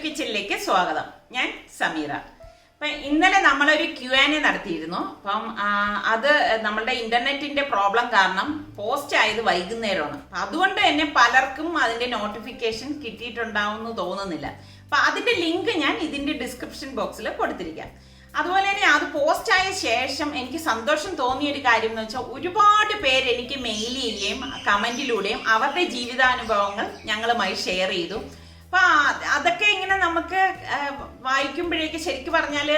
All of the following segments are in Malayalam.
കിച്ചണിലേക്ക് സ്വാഗതം. ഞാൻ സമീറ. അപ്പം ഇന്നലെ നമ്മളൊരു Q&A നടത്തിയിരുന്നു. അപ്പം അത് നമ്മളുടെ ഇന്റർനെറ്റിന്റെ പ്രോബ്ലം കാരണം പോസ്റ്റ് ആയത് വൈകുന്നേരമാണ്. അതുകൊണ്ട് തന്നെ പലർക്കും അതിന്റെ നോട്ടിഫിക്കേഷൻ കിട്ടിയിട്ടുണ്ടാവുമെന്ന് തോന്നുന്നില്ല. അപ്പൊ അതിന്റെ ലിങ്ക് ഞാൻ ഇതിന്റെ ഡിസ്ക്രിപ്ഷൻ ബോക്സിൽ കൊടുത്തിരിക്കാം. അതുപോലെ തന്നെ അത് പോസ്റ്റ് ആയ ശേഷം എനിക്ക് സന്തോഷം തോന്നിയ ഒരു കാര്യം എന്ന് വെച്ചാൽ ഒരുപാട് പേര് എനിക്ക് മെയിൽ ചെയ്യുകയും കമന്റിലൂടെയും അവരുടെ ജീവിതാനുഭവങ്ങൾ ഞങ്ങളുമായി ഷെയർ ചെയ്തു. അപ്പൊ അതൊക്കെ ഇങ്ങനെ നമുക്ക് വായിക്കുമ്പോഴേക്ക് ശരിക്കും പറഞ്ഞാല്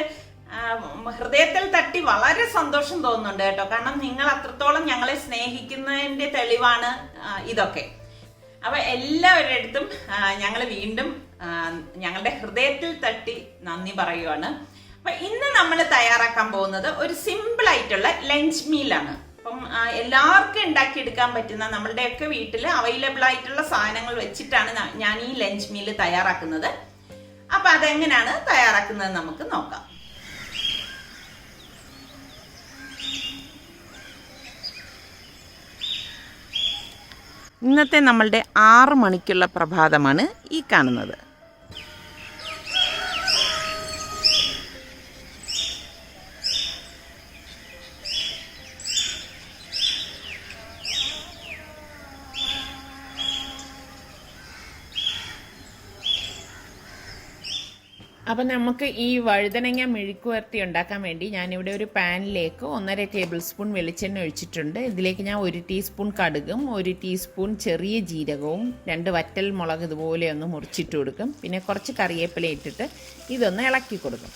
ഹൃദയത്തിൽ തട്ടി വളരെ സന്തോഷം തോന്നുന്നുണ്ട് കേട്ടോ. കാരണം നിങ്ങൾ അത്രത്തോളം ഞങ്ങളെ സ്നേഹിക്കുന്നതിന്റെ തെളിവാണ് ഇതൊക്കെ. അപ്പൊ എല്ലാവരുടെ അടുത്തും ഞങ്ങൾ വീണ്ടും ഞങ്ങളുടെ ഹൃദയത്തിൽ തട്ടി നന്ദി പറയുവാണ്. അപ്പൊ ഇന്ന് നമ്മൾ തയ്യാറാക്കാൻ പോകുന്നത് ഒരു സിമ്പിൾ ആയിട്ടുള്ള ലഞ്ച് മീലാണ്. അപ്പം എല്ലാവർക്കും ഉണ്ടാക്കിയെടുക്കാൻ പറ്റുന്ന നമ്മളുടെയൊക്കെ വീട്ടിൽ അവൈലബിൾ ആയിട്ടുള്ള സാധനങ്ങൾ വെച്ചിട്ടാണ് ഞാൻ ഈ ലഞ്ച് മീല് തയ്യാറാക്കുന്നത്. അപ്പൊ അതെങ്ങനെയാണ് തയ്യാറാക്കുന്നത് നമുക്ക് നോക്കാം. ഇന്നത്തെ നമ്മളുടെ 6 മണിക്കുള്ള പ്രഭാതമാണ് ഈ കാണുന്നത്. അപ്പം നമുക്ക് ഈ വഴുതനങ്ങ മെഴുക്ക് വരട്ടി ഉണ്ടാക്കാൻ വേണ്ടി ഞാനിവിടെ ഒരു പാനിലേക്ക് 1.5 ടേബിൾ സ്പൂൺ വെളിച്ചെണ്ണ ഒഴിച്ചിട്ടുണ്ട്. ഇതിലേക്ക് ഞാൻ 1 ടീസ്പൂൺ കടുകും 1 ടീസ്പൂൺ ചെറിയ ജീരകവും 2 വറ്റൽ മുളക് ഇതുപോലെ ഒന്ന് മുറിച്ചിട്ട് കൊടുക്കും. പിന്നെ കുറച്ച് കറിവേപ്പില ഇട്ടിട്ട് ഇതൊന്ന് ഇളക്കി കൊടുക്കും.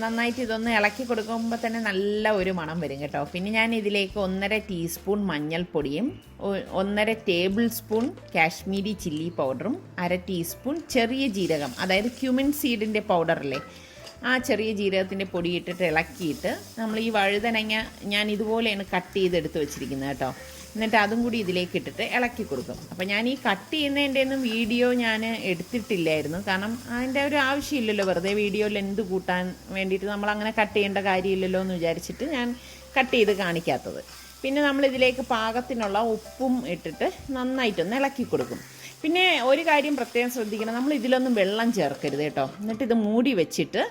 നന്നായിട്ട് ഇതൊന്ന് ഇളക്കി കൊടുക്കുമ്പോൾ തന്നെ നല്ല ഒരു മണം വരും കേട്ടോ. പിന്നെ ഞാൻ ഇതിലേക്ക് 1.5 ടീസ്പൂൺ മഞ്ഞൾപ്പൊടിയും 1.5 ടേബിൾ സ്പൂൺ കാശ്മീരി ചില്ലി പൗഡറും 1/2 ടീസ്പൂൺ ചെറിയ ജീരകം, അതായത് ക്യുമിൻ സീഡിൻ്റെ പൗഡറല്ലേ, ആ ചെറിയ ജീരകത്തിൻ്റെ പൊടി ഇട്ടിട്ട് ഇളക്കിയിട്ട് നമ്മൾ ഈ വഴുതനങ്ങ ഞാൻ ഇതുപോലെയാണ് കട്ട് ചെയ്തെടുത്ത് വെച്ചിരിക്കുന്നത് കേട്ടോ. എന്നിട്ട് അതും കൂടി ഇതിലേക്ക് ഇട്ടിട്ട് ഇളക്കി കൊടുക്കും. അപ്പോൾ ഞാൻ ഈ കട്ട് ചെയ്യുന്നതിൻ്റെ ഒന്നും വീഡിയോ ഞാൻ എടുത്തിട്ടില്ലായിരുന്നു. കാരണം അതിൻ്റെ ഒരു ആവശ്യമില്ലല്ലോ, വെറുതെ വീഡിയോ ലെന്ത് കൂട്ടാൻ വേണ്ടിയിട്ട് നമ്മൾ അങ്ങനെ കട്ട് ചെയ്യേണ്ട കാര്യമില്ലല്ലോ എന്ന് വിചാരിച്ചിട്ട് ഞാൻ കട്ട് ചെയ്ത് കാണിക്കാത്തത്. പിന്നെ നമ്മളിതിലേക്ക് പാകത്തിനുള്ള ഉപ്പും ഇട്ടിട്ട് നന്നായിട്ടൊന്ന് ഇളക്കി കൊടുക്കും. പിന്നെ ഒരു കാര്യം പ്രത്യേകം ശ്രദ്ധിക്കണം, നമ്മൾ ഇതിലൊന്നും വെള്ളം ചേർക്കരുത് കേട്ടോ. എന്നിട്ട് ഇത് മൂടി വെച്ചിട്ട്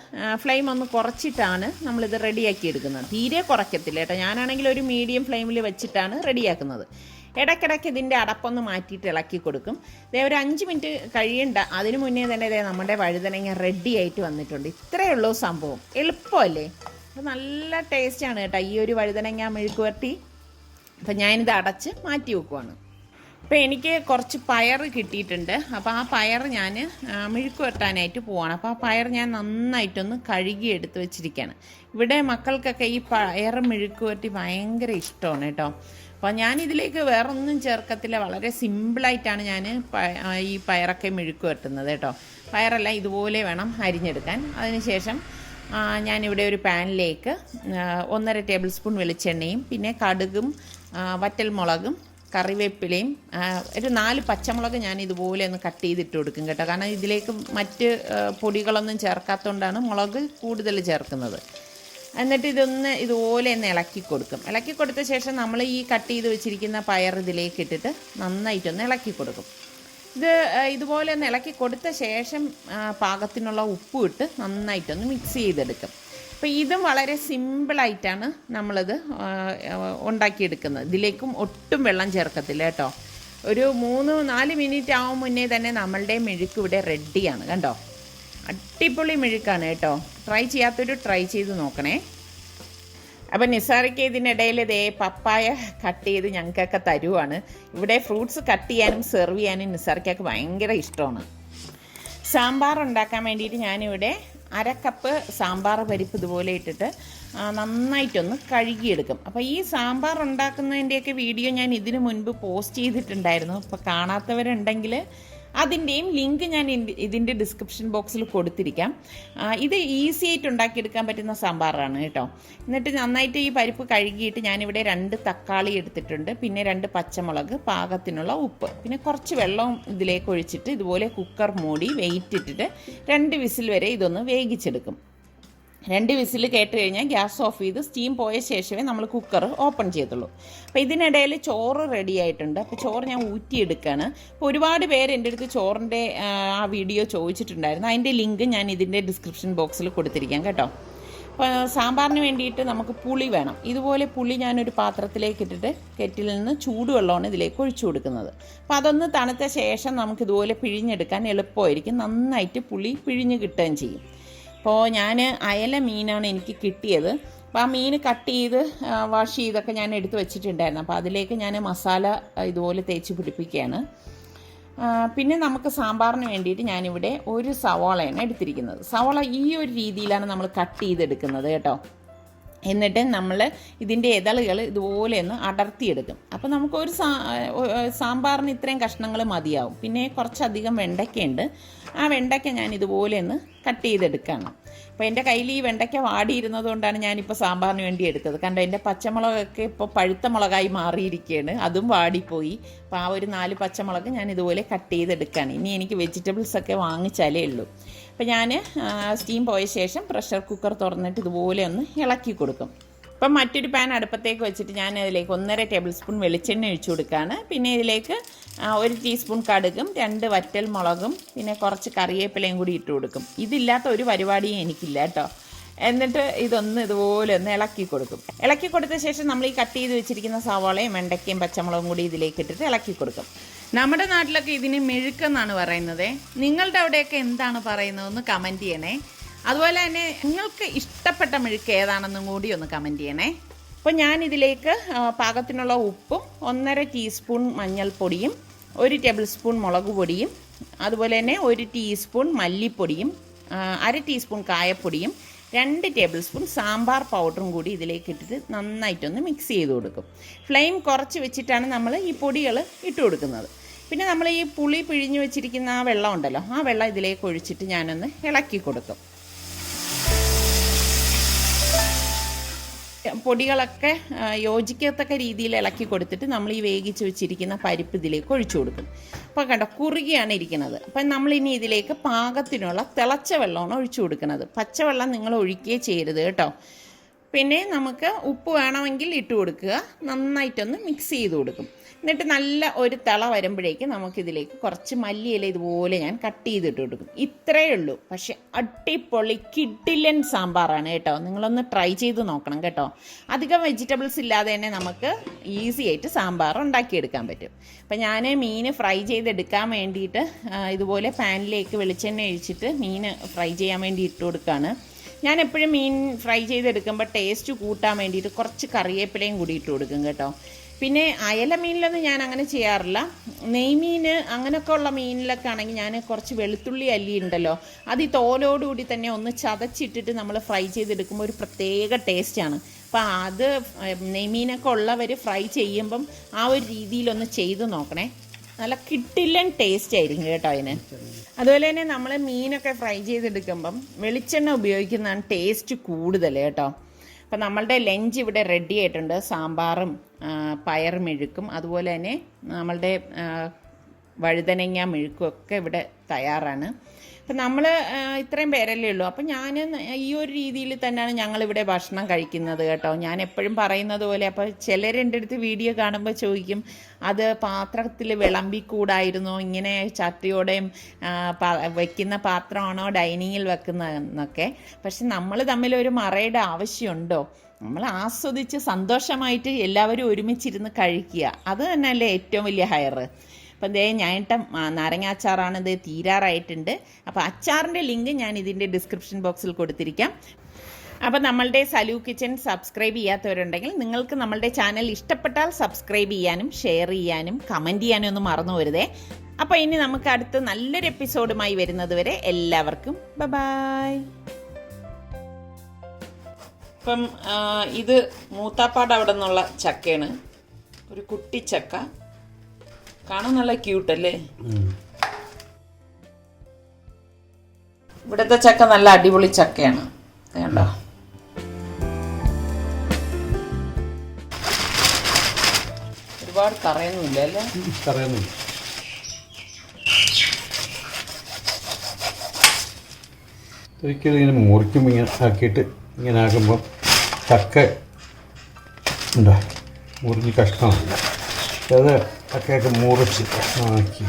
ഫ്ലെയിം ഒന്ന് കുറച്ചിട്ടാണ് നമ്മളിത് റെഡിയാക്കി എടുക്കുന്നത്. തീരെ കുറയ്ക്കത്തില്ല കേട്ടോ. ഞാനാണെങ്കിൽ ഒരു മീഡിയം ഫ്ലെയിമിൽ വെച്ചിട്ടാണ് റെഡിയാക്കുന്നത്. ഇടയ്ക്കിടയ്ക്ക് ഇതിൻ്റെ അടപ്പൊന്ന് മാറ്റിയിട്ട് ഇളക്കി കൊടുക്കും. ഒരു 5 മിനിറ്റ് കഴിയണ്ട, അതിന് മുന്നേ തന്നെ നമ്മുടെ വഴുതനങ്ങ റെഡി ആയിട്ട് വന്നിട്ടുണ്ട്. ഇത്രയേ ഉള്ളൂ സംഭവം. എളുപ്പമല്ലേ? അപ്പോൾ നല്ല ടേസ്റ്റാണ് കേട്ടോ ഈ ഒരു വഴുതനങ്ങ മെഴുക്ക് വരട്ടി. അപ്പം ഞാനിത് അടച്ച് മാറ്റി വെക്കുവാണ്. അപ്പോൾ എനിക്ക് കുറച്ച് പയർ കിട്ടിയിട്ടുണ്ട്. അപ്പോൾ ആ പയർ ഞാൻ മെഴുക്ക് വരട്ടാനായിട്ട് പോവാണ്. അപ്പോൾ ആ പയർ ഞാൻ നന്നായിട്ടൊന്ന് കഴുകി എടുത്ത് വെച്ചിരിക്കുകയാണ്. ഇവിടെ മക്കൾക്കൊക്കെ ഈ പയർ മെഴുക്ക് വരട്ടി ഭയങ്കര ഇഷ്ടമാണ് കേട്ടോ. അപ്പോൾ ഞാനിതിലേക്ക് വേറൊന്നും ചേർക്കത്തില്ല. വളരെ സിമ്പിളായിട്ടാണ് ഞാൻ ഈ പയറൊക്കെ മെഴുക്ക് വരട്ടുന്നത് കേട്ടോ. പയറെല്ലാം ഇതുപോലെ വേണം അരിഞ്ഞെടുക്കാൻ. അതിനുശേഷം ഞാനിവിടെ ഒരു പാനിലേക്ക് 1.5 ടേബിൾ സ്പൂൺ വെളിച്ചെണ്ണയും പിന്നെ കടുകും വറ്റൽ മുളകും കറിവേപ്പിലയും ഒരു 4 പച്ചമുളക് ഞാൻ ഇതുപോലെ ഒന്ന് കട്ട് ചെയ്തിട്ട് കൊടുക്കും കേട്ടോ. കാരണം ഇതിലേക്ക് മറ്റ് പൊടികളൊന്നും ചേർക്കാത്തതുകൊണ്ടാണ് മുളക് കൂടുതൽ ചേർക്കുന്നത്. എന്നിട്ട് ഇതുപോലെ ഒന്ന് ഇളക്കി കൊടുക്കും. ഇളക്കി കൊടുത്ത ശേഷം നമ്മൾ ഈ കട്ട് ചെയ്ത് വെച്ചിരിക്കുന്ന പയർ ഇതിലേക്ക് ഇട്ടിട്ട് നന്നായിട്ടൊന്ന് ഇളക്കി കൊടുക്കും. ഇതുപോലെ ഒന്ന് ഇളക്കി കൊടുത്ത ശേഷം പാകത്തിനുള്ള ഉപ്പും ഇട്ട് നന്നായിട്ടൊന്ന് മിക്സ് ചെയ്തെടുക്കും. അപ്പോൾ ഇതും വളരെ സിമ്പിളായിട്ടാണ് നമ്മളിത് ഉണ്ടാക്കിയെടുക്കുന്നത്. ഇതിലേക്കും ഒട്ടും വെള്ളം ചേർക്കത്തില്ല കേട്ടോ. ഒരു 3-4 മിനിറ്റ് ആവും മുന്നേ തന്നെ നമ്മളുടെ മെഴുക്ക് ഇവിടെ റെഡിയാണ് കണ്ടോ. അടിപൊളി മെഴുക്കാണ് കേട്ടോ. ട്രൈ ചെയ്യാത്തൊരു ട്രൈ ചെയ്ത് നോക്കണേ. അപ്പം നിസാറിക്ക് ഇതിനിടയിൽ പപ്പായ കട്ട് ചെയ്ത് ഞങ്ങൾക്കൊക്കെ തരുവാണ്. ഇവിടെ ഫ്രൂട്ട്സ് കട്ട് ചെയ്യാനും സെർവ് ചെയ്യാനും നിസാറിക്കൊക്കെ ഭയങ്കര ഇഷ്ടമാണ്. സാമ്പാർ ഉണ്ടാക്കാൻ വേണ്ടിയിട്ട് ഞാനിവിടെ 1/2 കപ്പ് സാമ്പാർ പരിപ്പ് ഇതുപോലെ ഇട്ടിട്ട് നന്നായിട്ടൊന്ന് കഴുകിയെടുക്കും. അപ്പോൾ ഈ സാമ്പാർ ഉണ്ടാക്കുന്നതിൻ്റെയൊക്കെ വീഡിയോ ഞാൻ ഇതിനു മുൻപ് പോസ്റ്റ് ചെയ്തിട്ടുണ്ടായിരുന്നു. അപ്പോൾ കാണാത്തവരുണ്ടെങ്കിൽ അതിൻ്റെയും ലിങ്ക് ഞാൻ ഇതിൻ്റെ ഡിസ്ക്രിപ്ഷൻ ബോക്സിൽ കൊടുത്തിരിക്കാം. ഇത് ഈസി ആയിട്ട് ഉണ്ടാക്കിയെടുക്കാൻ പറ്റുന്ന സാമ്പാറാണ് കേട്ടോ. എന്നിട്ട് നന്നായിട്ട് ഈ പരിപ്പ് കഴുകിയിട്ട് ഞാനിവിടെ 2 തക്കാളി എടുത്തിട്ടുണ്ട്. പിന്നെ 2 പച്ചമുളക്, പാകത്തിനുള്ള ഉപ്പ്, പിന്നെ കുറച്ച് വെള്ളം ഇതിലേക്ക് ഒഴിച്ചിട്ട് ഇതുപോലെ കുക്കർ മൂടി വെയിറ്റ് ഇട്ടിട്ട് 2 വിസിൽ വരെ ഇതൊന്ന് വേവിച്ചെടുക്കും. 2 വിസിൽ കേട്ട് കഴിഞ്ഞാൽ ഗ്യാസ് ഓഫ് ചെയ്ത് സ്റ്റീം പോയ ശേഷമേ നമ്മൾ കുക്കർ ഓപ്പൺ ചെയ്തുള്ളൂ. അപ്പോൾ ഇതിനിടയിൽ ചോറ് റെഡി ആയിട്ടുണ്ട്. അപ്പോൾ ചോറ് ഞാൻ ഊറ്റിയെടുക്കുകയാണ്. അപ്പോൾ ഒരുപാട് പേര് എൻ്റെ അടുത്ത് ചോറിൻ്റെ ആ വീഡിയോ ചോദിച്ചിട്ടുണ്ടായിരുന്നു. അതിൻ്റെ ലിങ്ക് ഞാൻ ഇതിൻ്റെ ഡിസ്ക്രിപ്ഷൻ ബോക്സിൽ കൊടുത്തിരിക്കാം കേട്ടോ. അപ്പോൾ സാമ്പാറിന് വേണ്ടിയിട്ട് നമുക്ക് പുളി വേണം. ഇതുപോലെ പുളി ഞാനൊരു പാത്രത്തിലേക്ക് ഇട്ടിട്ട് കെറ്റിൽ നിന്ന് ചൂടുവെള്ളമാണ് ഇതിലേക്ക് ഒഴിച്ചു കൊടുക്കുന്നത്. അപ്പോൾ അതൊന്ന് തണുത്ത ശേഷം നമുക്കിതുപോലെ പിഴിഞ്ഞെടുക്കാൻ എളുപ്പമായിരിക്കും. നന്നായിട്ട് പുളി പിഴിഞ്ഞ് കിട്ടുകയും ചെയ്യും. അപ്പോൾ ഞാൻ അയല മീനാണ് എനിക്ക് കിട്ടിയത്. അപ്പോൾ ആ മീൻ കട്ട് ചെയ്ത് വാഷ് ചെയ്തൊക്കെ ഞാൻ എടുത്ത് വെച്ചിട്ടുണ്ടായിരുന്നു. അപ്പോൾ അതിലേക്ക് ഞാൻ മസാല ഇതുപോലെ തേച്ച് പിടിപ്പിക്കുകയാണ്. പിന്നെ നമുക്ക് സാമ്പാറിന് വേണ്ടിയിട്ട് ഞാനിവിടെ ഒരു സവാളയാണ് എടുത്തിരിക്കുന്നത്. സവാള ഈ ഒരു രീതിയിലാണ് നമ്മൾ കട്ട് ചെയ്തെടുക്കുന്നത് കേട്ടോ. എന്നിട്ട് നമ്മൾ ഇതിൻ്റെ ഇതളുകൾ ഇതുപോലെ ഒന്ന് അടർത്തിയെടുക്കും. അപ്പോൾ നമുക്കൊരു സാമ്പാറിന് ഇത്രയും കഷ്ണങ്ങൾ മതിയാവും. പിന്നെ കുറച്ചധികം വെണ്ടയ്ക്കയുണ്ട്. ആ വെണ്ടയ്ക്ക ഞാൻ ഇതുപോലെ ഒന്ന് കട്ട് ചെയ്തെടുക്കുകയാണ്. അപ്പോൾ എൻ്റെ കയ്യിൽ ഈ വെണ്ടയ്ക്ക വാടിയിരുന്നത് കൊണ്ടാണ് ഞാനിപ്പോൾ സാമ്പാറിന് വേണ്ടി എടുത്തത്. കണ്ടോ, എൻ്റെ പച്ചമുളകൊക്കെ ഇപ്പോൾ പഴുത്ത മുളകായി മാറിയിരിക്കുകയാണ്, അതും വാടിപ്പോയി. അപ്പോൾ ആ ഒരു 4 പച്ചമുളക് ഞാൻ ഇതുപോലെ കട്ട് ചെയ്തെടുക്കുകയാണ്. ഇനി എനിക്ക് വെജിറ്റബിൾസൊക്കെ വാങ്ങിച്ചാലേ ഉള്ളൂ. അപ്പോൾ ഞാൻ സ്റ്റീം പോയ ശേഷം പ്രഷർ കുക്കർ തുറന്നിട്ട് ഇതുപോലെ ഒന്ന് ഇളക്കി കൊടുക്കും. അപ്പം മറ്റൊരു പാൻ അടുപ്പത്തേക്ക് വെച്ചിട്ട് ഞാൻ അതിലേക്ക് 1.5 ടേബിൾ സ്പൂൺ വെളിച്ചെണ്ണ ഒഴിച്ചു കൊടുക്കുകയാണ്. പിന്നെ ഇതിലേക്ക് 1 ടീസ്പൂൺ കടുകും 2 വറ്റൽ മുളകും പിന്നെ കുറച്ച് കറിവേപ്പിലയും കൂടി ഇട്ട് കൊടുക്കും. ഇതില്ലാത്ത ഒരു പരിപാടിയും എനിക്കില്ല കേട്ടോ. എന്നിട്ട് ഇതൊന്ന് ഇതുപോലെ ഒന്ന് ഇളക്കി കൊടുക്കും. ഇളക്കി കൊടുത്ത ശേഷം നമ്മൾ ഈ കട്ട് ചെയ്ത് വെച്ചിരിക്കുന്ന സവാളയും വെണ്ടയ്ക്കയും പച്ചമുളകും കൂടി ഇതിലേക്ക് ഇട്ടിട്ട് ഇളക്കി കൊടുക്കും. നമ്മുടെ നാട്ടിലൊക്കെ ഇതിന് മെഴുക്കെന്നാണ് പറയുന്നത്. നിങ്ങളുടെ അവിടെയൊക്കെ എന്താണ് പറയുന്നതെന്ന് കമൻറ്റ് ചെയ്യണേ. അതുപോലെ തന്നെ നിങ്ങൾക്ക് ഇഷ്ടപ്പെട്ട മെഴുക്ക് ഏതാണെന്നും കൂടി ഒന്ന് കമൻറ്റ് ചെയ്യണേ. അപ്പോൾ ഞാനിതിലേക്ക് പാകത്തിനുള്ള ഉപ്പും 1.5 ടീസ്പൂൺ മഞ്ഞൾപ്പൊടിയും 1 ടേബിൾ സ്പൂൺ മുളക് പൊടിയും അതുപോലെ തന്നെ 1 ടീസ്പൂൺ മല്ലിപ്പൊടിയും 1/2 ടീസ്പൂൺ കായപ്പൊടിയും 2 ടേബിൾ സ്പൂൺ സാമ്പാർ പൗഡറും കൂടി ഇതിലേക്ക് ഇട്ടിട്ട് നന്നായിട്ടൊന്ന് മിക്സ് ചെയ്ത് കൊടുക്കും. ഫ്ലെയിം കുറച്ച് വെച്ചിട്ടാണ് നമ്മൾ ഈ പൊടികൾ ഇട്ട് കൊടുക്കുന്നത്. പിന്നെ നമ്മൾ ഈ പുളി പിഴിഞ്ഞ് വെച്ചിരിക്കുന്ന ആ വെള്ളം ഉണ്ടല്ലോ, ആ വെള്ളം ഇതിലേക്ക് ഒഴിച്ചിട്ട് ഞാനൊന്ന് ഇളക്കി കൊടുക്കും. പൊടികളൊക്കെ യോജിക്കത്തക്ക രീതിയിൽ ഇളക്കി കൊടുത്തിട്ട് നമ്മൾ ഈ വേവിച്ച് വെച്ചിരിക്കുന്ന പരിപ്പ് ഇതിലേക്ക് ഒഴിച്ചു കൊടുക്കും. അപ്പോൾ കണ്ടോ, കുറുകിയാണ് ഇരിക്കുന്നത്. അപ്പം നമ്മളിനി ഇതിലേക്ക് പാകത്തിനുള്ള തിളച്ച വെള്ളമാണ് ഒഴിച്ചു കൊടുക്കുന്നത്. പച്ചവെള്ളം നിങ്ങൾ ഒഴിക്കുകയേ ചെയ്യരുത് കേട്ടോ. പിന്നെ നമുക്ക് ഉപ്പ് വേണമെങ്കിൽ ഇട്ട് കൊടുക്കുക. നന്നായിട്ടൊന്ന് മിക്സ് ചെയ്ത് കൊടുക്കും. എന്നിട്ട് നല്ല ഒരു തിള വരുമ്പോഴേക്ക് നമുക്കിതിലേക്ക് കുറച്ച് മല്ലിയില ഇതുപോലെ ഞാൻ കട്ട് ചെയ്തിട്ട് കൊടുക്കും. ഇത്രയേ ഉള്ളൂ. പക്ഷെ അടിപൊളി കിഡിലൻ സാമ്പാറാണ് കേട്ടോ. നിങ്ങളൊന്ന് ട്രൈ ചെയ്ത് നോക്കണം കേട്ടോ. അധികം വെജിറ്റബിൾസ് ഇല്ലാതെ തന്നെ നമുക്ക് ഈസി ആയിട്ട് സാമ്പാർ ഉണ്ടാക്കിയെടുക്കാൻ പറ്റും. അപ്പം ഞാൻ മീൻ ഫ്രൈ ചെയ്തെടുക്കാൻ വേണ്ടിയിട്ട് ഇതുപോലെ പാനിലേക്ക് വെളിച്ചെണ്ണ ഒഴിച്ചിട്ട് മീൻ ഫ്രൈ ചെയ്യാൻ വേണ്ടി ഇട്ട് കൊടുക്കുകയാണ്. ഞാൻ എപ്പോഴും മീൻ ഫ്രൈ ചെയ്തെടുക്കുമ്പോൾ ടേസ്റ്റ് കൂട്ടാൻ വേണ്ടിയിട്ട് കുറച്ച് കറിവേപ്പിലയും കൂടി ഇട്ട് കൊടുക്കും കേട്ടോ. പിന്നെ അയല മീനിലൊന്നും ഞാൻ അങ്ങനെ ചെയ്യാറില്ല. നെയ്മീൻ അങ്ങനെയൊക്കെ ഉള്ള മീനിലൊക്കെ ആണെങ്കിൽ ഞാൻ കുറച്ച് വെളുത്തുള്ളി അല്ലി ഉണ്ടല്ലോ, അത് ഈ തോലോടുകൂടി തന്നെ ഒന്ന് ചതച്ചിട്ടിട്ട് നമ്മൾ ഫ്രൈ ചെയ്തെടുക്കുമ്പോൾ ഒരു പ്രത്യേക ടേസ്റ്റാണ്. അപ്പോൾ അത് നെയ്മീനൊക്കെ ഉള്ളവർ ഫ്രൈ ചെയ്യുമ്പം ആ ഒരു രീതിയിലൊന്ന് ചെയ്ത് നോക്കണേ. നല്ല കിട്ടില്ലൻ ടേസ്റ്റ് ആയിരിക്കും കേട്ടോ അതിന്. അതുപോലെ തന്നെ നമ്മൾ മീനൊക്കെ ഫ്രൈ ചെയ്തെടുക്കുമ്പം വെളിച്ചെണ്ണ ഉപയോഗിക്കുന്നതാണ് ടേസ്റ്റ് കൂടുതൽ കേട്ടോ. അപ്പം നമ്മളുടെ ലഞ്ച് ഇവിടെ റെഡി ആയിട്ടുണ്ട്. സാമ്പാറും പയർ മെഴുക്കും അതുപോലെ തന്നെ നമ്മളുടെ വഴുതനങ്ങ മെഴുക്കും ഒക്കെ ഇവിടെ തയ്യാറാണ്. അപ്പം നമ്മൾ ഇത്രയും പേരല്ലേ ഉള്ളൂ. അപ്പം ഞാൻ ഈ ഒരു രീതിയിൽ തന്നെയാണ് ഞങ്ങളിവിടെ ഭക്ഷണം കഴിക്കുന്നത് കേട്ടോ. ഞാൻ എപ്പോഴും പറയുന്നത് പോലെ, അപ്പോൾ ചിലരെൻ്റെ അടുത്ത് വീഡിയോ കാണുമ്പോൾ ചോദിക്കും, അത് പാത്രത്തിൽ വിളമ്പിക്കൂടായിരുന്നോ, ഇങ്ങനെ ചട്ടിയോടെയും വയ്ക്കുന്ന പാത്രമാണോ ഡൈനിങ്ങിൽ വെക്കുന്നതെന്നൊക്കെ. പക്ഷെ നമ്മൾ തമ്മിലൊരു മറയുടെ ആവശ്യമുണ്ടോ? നമ്മൾ ആസ്വദിച്ച് സന്തോഷമായിട്ട് എല്ലാവരും ഒരുമിച്ചിരുന്ന് കഴിക്കുക, അത് തന്നെയല്ലേ ഏറ്റവും വലിയ ഹയർ. അപ്പം ദേ ഞാനിട്ട നാരങ്ങാച്ചാറാണ് ഇത് തീരാറായിട്ടുണ്ട്. അപ്പോൾ അച്ചാറിൻ്റെ ലിങ്ക് ഞാൻ ഇതിൻ്റെ ഡിസ്ക്രിപ്ഷൻ ബോക്സിൽ കൊടുത്തിരിക്കാം. അപ്പോൾ നമ്മളുടെ സലൂ കിച്ചൻ സബ്സ്ക്രൈബ് ചെയ്യാത്തവരുണ്ടെങ്കിൽ നിങ്ങൾക്ക് നമ്മളുടെ ചാനൽ ഇഷ്ടപ്പെട്ടാൽ സബ്സ്ക്രൈബ് ചെയ്യാനും ഷെയർ ചെയ്യാനും കമൻറ്റ് ചെയ്യാനും ഒന്നും മറന്നു വരുതേ. അപ്പോൾ ഇനി നമുക്ക് അടുത്ത് നല്ലൊരു എപ്പിസോഡുമായി വരുന്നത് വരെ എല്ലാവർക്കും ബൈ. ഇപ്പം ഇത് മൂത്താപ്പാട് അവിടെ നിന്നുള്ള ചക്കയാണ്. ഒരു കുട്ടി ചക്ക, കാണാൻ നല്ല ക്യൂട്ടല്ലേ. ഇവിടുത്തെ ചക്ക നല്ല അടിപൊളി ചക്കയാണ് കണ്ടോ. ഒരുപാട് കറയൊന്നുമില്ല അല്ലേ? ഒരിക്കലും ഇങ്ങനെ മുറിക്കുമ്പോൾ ഇങ്ങനെ ആക്കിയിട്ട് ഇങ്ങനെ ആക്കുമ്പോൾ ചക്ക ഉണ്ടോ മുറിഞ്ഞ് കഷ്ണമില്ല. അത് ചക്കയൊക്കെ മുറിച്ച് കഷ്ണമാക്കി.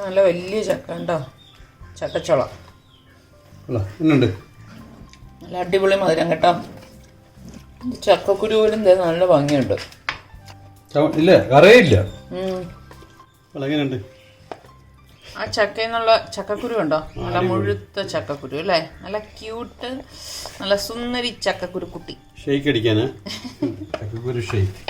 നല്ല വലിയ ചക്ക ഉണ്ടോ, ചക്കച്ചുള. എന്നുണ്ട് നല്ല അടിപൊളി മധുരം കേട്ടോ. ചക്കക്കുരു പോലും നല്ല ഭംഗിയുണ്ട്. ഇല്ല കറിയില്ല. എങ്ങനെയുണ്ട് ആ ചക്കയിൽ നിന്നുള്ള ചക്കക്കുരു ഉണ്ടോ, നല്ല മുഴുത്ത ചക്കക്കുരു അല്ലേ, നല്ല ക്യൂട്ട്, നല്ല സുന്ദരി ചക്കക്കുരു കുട്ടി. ഷെയ്ക്ക് അടിക്കാനാ ചക്കക്കുരു ഷെയ്ക്ക്.